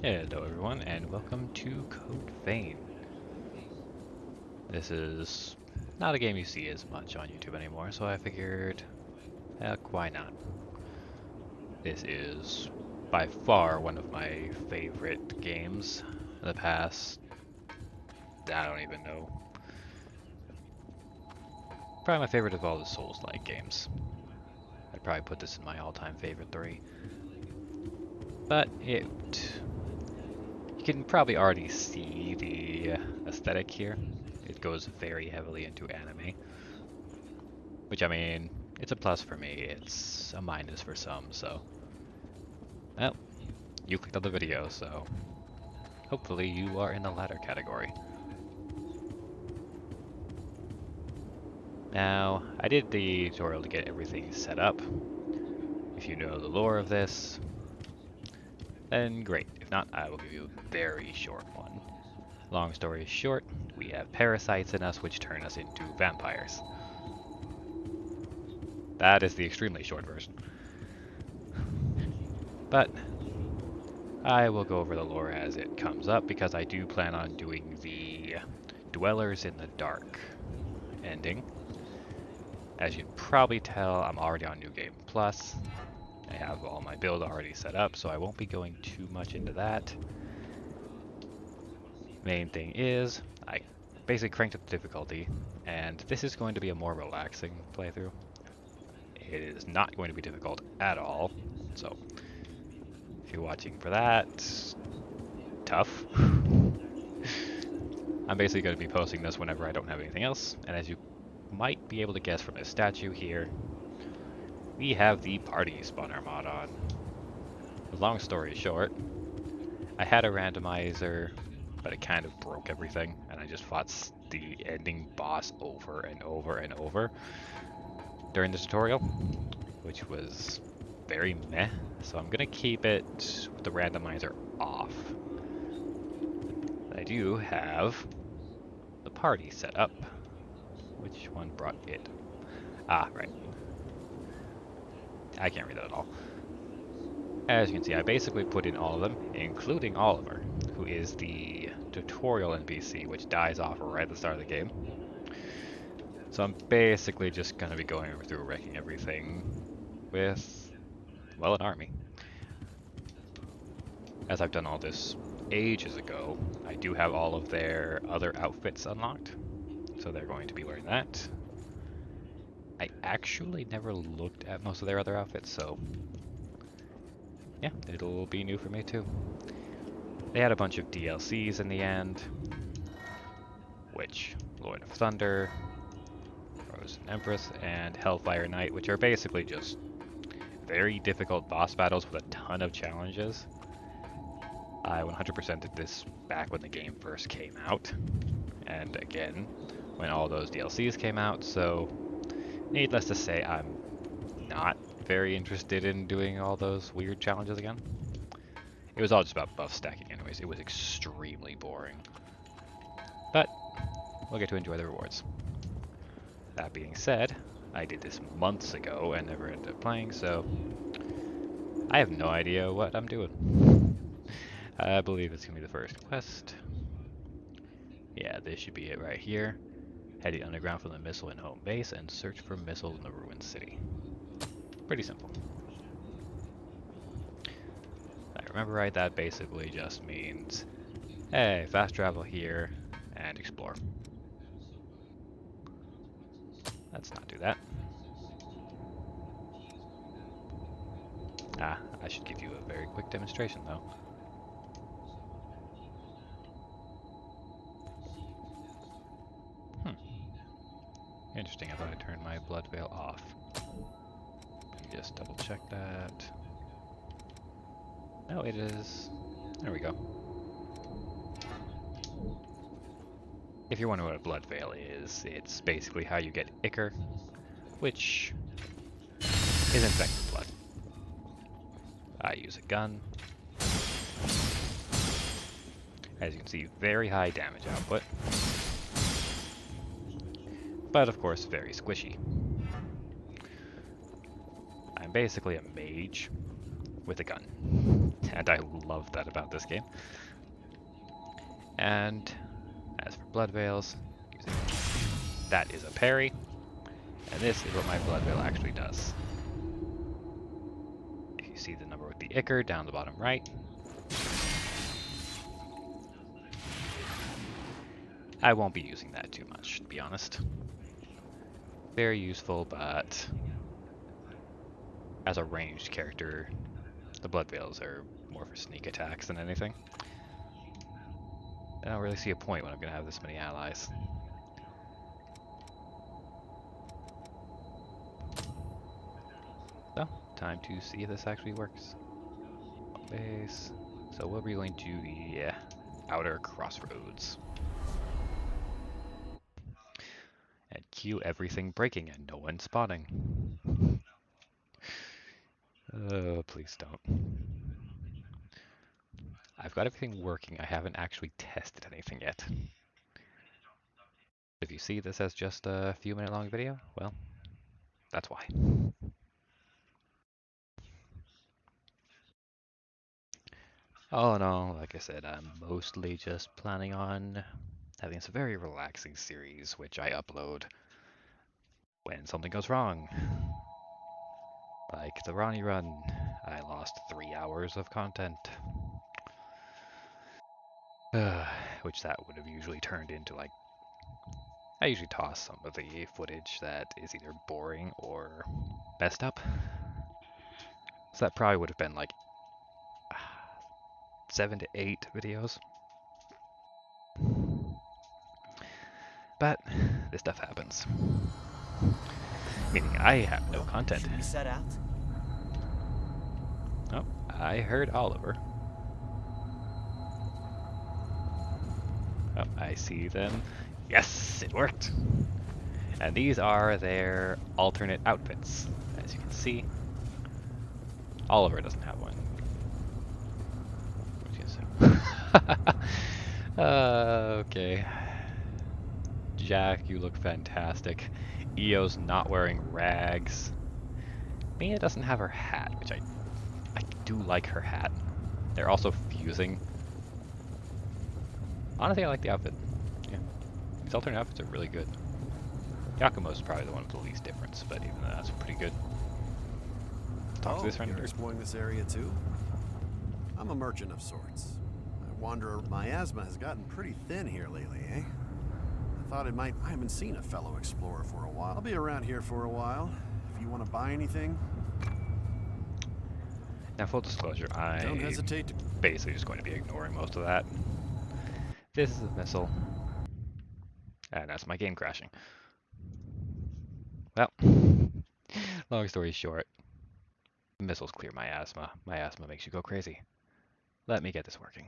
Hello everyone and welcome to Code Vein. This is not a game you see as much on YouTube anymore, so I figured, heck, why not? This is by far one of my favorite games in the past, I don't even know. Probably my favorite of all the Souls-like games. I'd probably put this in my all-time favorite 3. But you can probably already see the aesthetic here. It goes very heavily into anime. Which, I mean, it's a plus for me. It's a minus for some, so... Well, you clicked on the video, so... Hopefully you are in the latter category. Now, I did the tutorial to get everything set up. If you know the lore of this, then great. If not, I will give you a very short one. Long story short, we have parasites in us which turn us into vampires. That is the extremely short version. But I will go over the lore as it comes up because I do plan on doing the Dwellers in the Dark ending. As you can probably tell, I'm already on New Game Plus. I have all my build already set up, so I won't be going too much into that. Main thing is, I basically cranked up the difficulty, and this is going to be a more relaxing playthrough. It is not going to be difficult at all, so if you're watching for that, tough. I'm basically going to be posting this whenever I don't have anything else, and as you might be able to guess from this statue here, we have the party spawner mod on. Long story short, I had a randomizer, but it kind of broke everything, and I just fought the ending boss over and over and over during the tutorial, which was very meh, so I'm gonna keep it with the randomizer off. I do have the party set up. Which one brought it? Ah, right. I can't read that at all. As you can see, I basically put in all of them, including Oliver, who is the tutorial NPC, which dies off right at the start of the game. So I'm basically just going to be going through wrecking everything with, well, an army. As I've done all this ages ago, I do have all of their other outfits unlocked, so they're going to be wearing that. I actually never looked at most of their other outfits, so yeah, it'll be new for me too. They had a bunch of DLCs in the end, which Lord of Thunder, Rose and Empress, and Hellfire Knight, which are basically just very difficult boss battles with a ton of challenges. I 100% did this back when the game first came out, and again, when all those DLCs came out, so needless to say, I'm not very interested in doing all those weird challenges again. It was all just about buff stacking anyways. It was extremely boring. But we'll get to enjoy the rewards. That being said, I did this months ago and never ended up playing, so I have no idea what I'm doing. I believe it's going to be the first quest. Yeah, this should be it right here. Heading underground from the missile in home base and search for missiles in the ruined city. Pretty simple. If I remember right, that basically just means, hey, fast travel here and explore. Let's not do that. Ah, I should give you a very quick demonstration though. Interesting, I thought I turned my blood veil off. Let me just double check that. No, it is. There we go. If you're wondering what a blood veil is, it's basically how you get ichor, which is infected blood. I use a gun. As you can see, very high damage output. But of course, very squishy. I'm basically a mage with a gun. and I love that about this game. And as for blood veils, that is a parry, and this is what my blood veil actually does. If you see the number with the ichor down the bottom right, I won't be using that too much, to be honest. Very useful, but as a ranged character, the blood veils are more for sneak attacks than anything. I don't really see a point when I'm going to have this many allies. So, time to see if this actually works. Base. So what we're going to the outer crossroads. And cue everything breaking and no one spawning. Oh, please don't. I've got everything working. I haven't actually tested anything yet. If you see this as just a few minute long video, well, that's why. Oh no, like I said, I'm mostly just planning on having this very relaxing series, which I upload when something goes wrong. Like the Ronnie run, I lost 3 hours of content. Which that would have usually turned into like, I usually toss some of the footage that is either boring or messed up. So that probably would have been like 7 to 8 videos. But this stuff happens. Meaning I have no content. Should we set out? Oh, I heard Oliver. Oh, I see them. Yes, it worked! And these are their alternate outfits. As you can see, Oliver doesn't have one. Okay. Jack, you look fantastic. Eo's not wearing rags. Mia doesn't have her hat, which I do like her hat. They're also fusing. Honestly, I like the outfit. Yeah. These alternate outfits are really good. Yakumo's probably the one with the least difference, but even that's pretty good. Talk to this friend. You're exploring this area too? I'm a merchant of sorts. I wander. My asthma has gotten pretty thin here lately, eh? I thought it might. I haven't seen a fellow explorer for a while. I'll be around here for a while. If you want to buy anything. Now, full disclosure, Don't hesitate to. Basically just going to be ignoring most of that. This is a missile. And that's my game crashing. Well, long story short, missiles clear my asthma. My asthma makes you go crazy. Let me get this working.